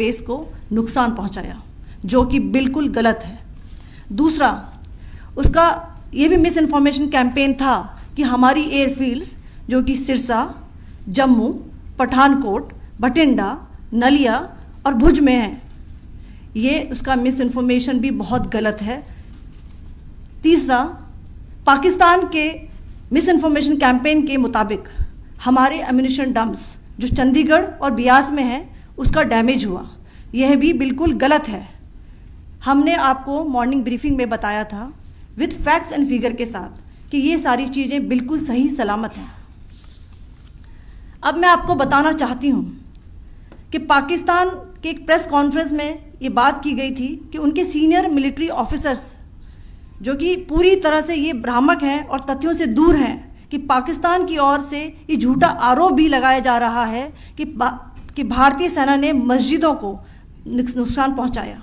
Space को नुकसान पहुंचाया, जो कि बिल्कुल गलत है। दूसरा, उसका ये भी मिस इन्फॉर्मेशन कैंपेन था कि हमारी एयरफील्ड्स जो कि सिरसा, जम्मू, पठानकोट, बठिंडा, नलिया और भुज में हैं, ये उसका मिस इन्फॉर्मेशन भी बहुत गलत है। तीसरा, पाकिस्तान के मिस इन्फॉर्मेशन कैंपेन के मुताबिक हमारे एम्यूनिशन डम्प्स जो चंडीगढ़ और बियास में हैं उसका डैमेज हुआ, यह भी बिल्कुल गलत है। हमने आपको मॉर्निंग ब्रीफिंग में बताया था विथ फैक्ट्स एंड फिगर के साथ कि ये सारी चीज़ें बिल्कुल सही सलामत हैं। अब मैं आपको बताना चाहती हूँ कि पाकिस्तान के एक प्रेस कॉन्फ्रेंस में ये बात की गई थी कि उनके सीनियर मिलिट्री ऑफिसर्स जो कि पूरी तरह से ये भ्रामक हैं और तथ्यों से दूर हैं कि पाकिस्तान की ओर से ये झूठा आरोप भी लगाया जा रहा है कि भारतीय सेना ने मस्जिदों को नुकसान पहुंचाया।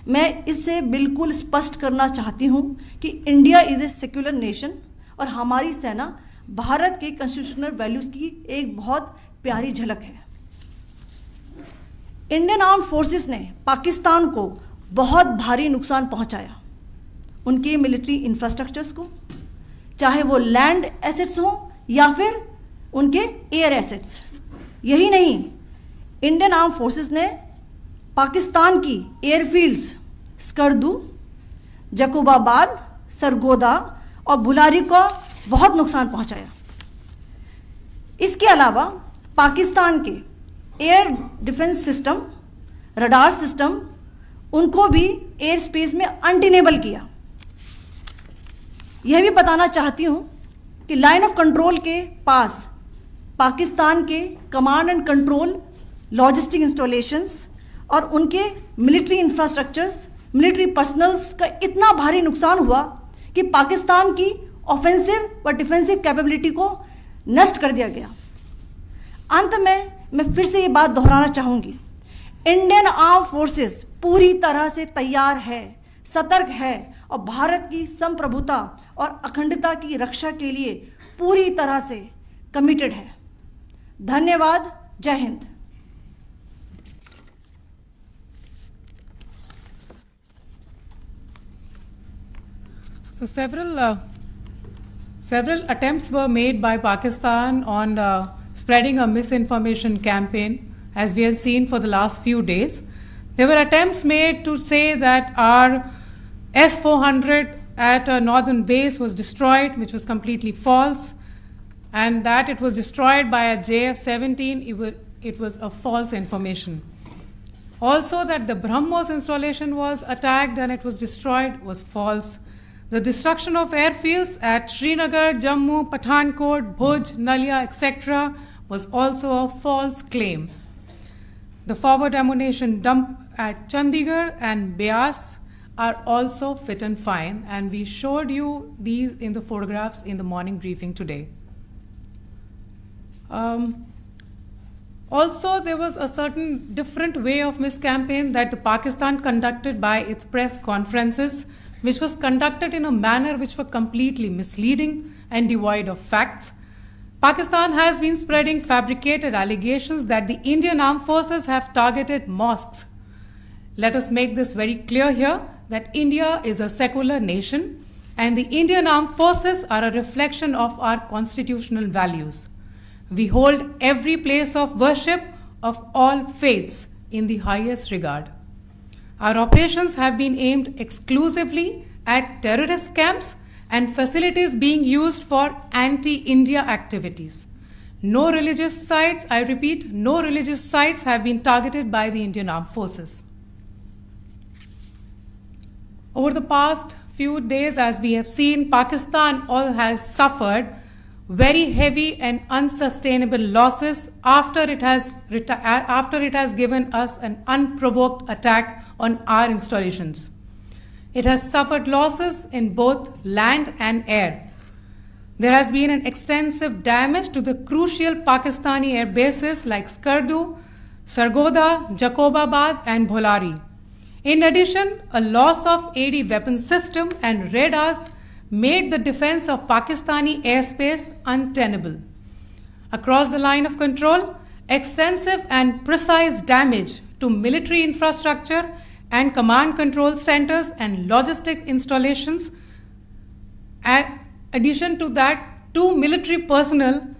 मैं इससे बिल्कुल स्पष्ट करना चाहती हूं कि India is a secular nation और हमारी सेना भारत के कॉन्स्टिट्यूशनल वैल्यूज़ की एक बहुत प्यारी झलक है। इंडियन आर्म्ड फोर्सेस ने पाकिस्तान को बहुत भारी नुकसान पहुंचाया, उनके मिलिट्री इंफ्रास्ट्रक्चर्स को, चाहे वो लैंड एसेट्स हों या फिर उनके एयर एसेट्स। यही नहीं, इंडियन आर्म फोर्सेस ने पाकिस्तान की एयरफील्ड्स स्कर्दू, जकोबाबाद, सरगोदा और बुलारी को बहुत नुकसान पहुंचाया। इसके अलावा पाकिस्तान के air defence system, radar system, उनको भी एयर स्पेस में अनटेनेबल किया। यह भी बताना चाहती हूँ कि लाइन ऑफ कंट्रोल के पास पाकिस्तान के command and control logistic installations और उनके मिलिट्री इंफ्रास्ट्रक्चर्स, मिलिट्री पर्सनल्स का इतना भारी नुकसान हुआ कि पाकिस्तान की ऑफेंसिव व डिफेंसिव कैपेबिलिटी को नष्ट कर दिया गया। अंत में मैं फिर से ये बात दोहराना चाहूँगी, इंडियन आर्म फोर्सेस पूरी तरह से तैयार है, सतर्क है और भारत की संप्रभुता और अखंडता की रक्षा के लिए पूरी तरह से कमिटेड है। धन्यवाद। जय Hind. So several attempts were made by Pakistan on spreading a misinformation campaign, as we have seen for the last few days. There were attempts made to say that our S-400 at a northern base was destroyed, which was completely false, and that it was destroyed by a JF-17, it was a false information. Also that the BrahMos installation was attacked and it was destroyed was false. The destruction of airfields at Srinagar, Jammu, Pathankot, Bhuj, Nalia, etc. was also a false claim. The forward ammunition dump at Chandigarh and Beas are also fit and fine, and we showed you these in the photographs in the morning briefing today. Also, there was a certain different way of miscampaign that the Pakistan conducted by its press conferences, which was conducted in a manner which were completely misleading and devoid of facts. Pakistan has been spreading fabricated allegations that the Indian armed forces have targeted mosques. Let us make this very clear here that India is a secular nation and the Indian armed forces are a reflection of our constitutional values. We hold every place of worship of all faiths in the highest regard. Our operations have been aimed exclusively at terrorist camps and facilities being used for anti-India activities. No religious sites, I repeat, no religious sites have been targeted by the Indian Armed Forces. Over the past few days, as we have seen, Pakistan has suffered very heavy and unsustainable losses after it has given us an unprovoked attack on our installations. It has suffered losses in both land and air. There has been an extensive damage to the crucial Pakistani air bases like Skardu, Sargoda, Jacobabad and Bholari. In addition, a loss of AD weapon system and radars made the defense of Pakistani airspace untenable. Across the line of control, extensive and precise damage to military infrastructure and command control centers and logistic installations. Addition to that, 2 military personnel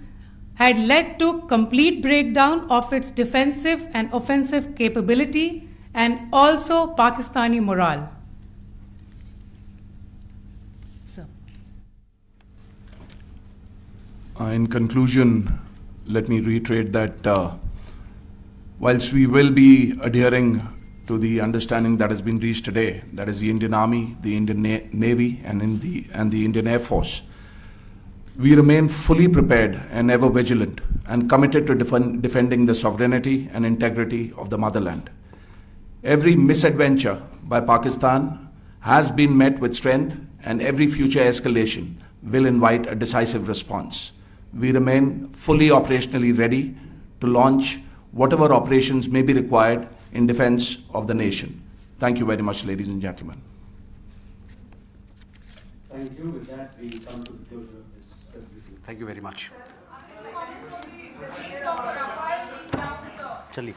had led to complete breakdown of its defensive and offensive capability and also Pakistani morale. So. In conclusion, let me reiterate that whilst we will be adhering to the understanding that has been reached today, that is the Indian Army, the Indian Navy, and the Indian Air Force, we remain fully prepared and ever vigilant and committed to defending the sovereignty and integrity of the motherland. Every misadventure by Pakistan has been met with strength, and every future escalation will invite a decisive response. We remain fully operationally ready to launch whatever operations may be required in defense of the nation. Thank you very much, ladies and gentlemen. Thank you. With that, we come to the closure of this briefing. Thank you very much. चलिए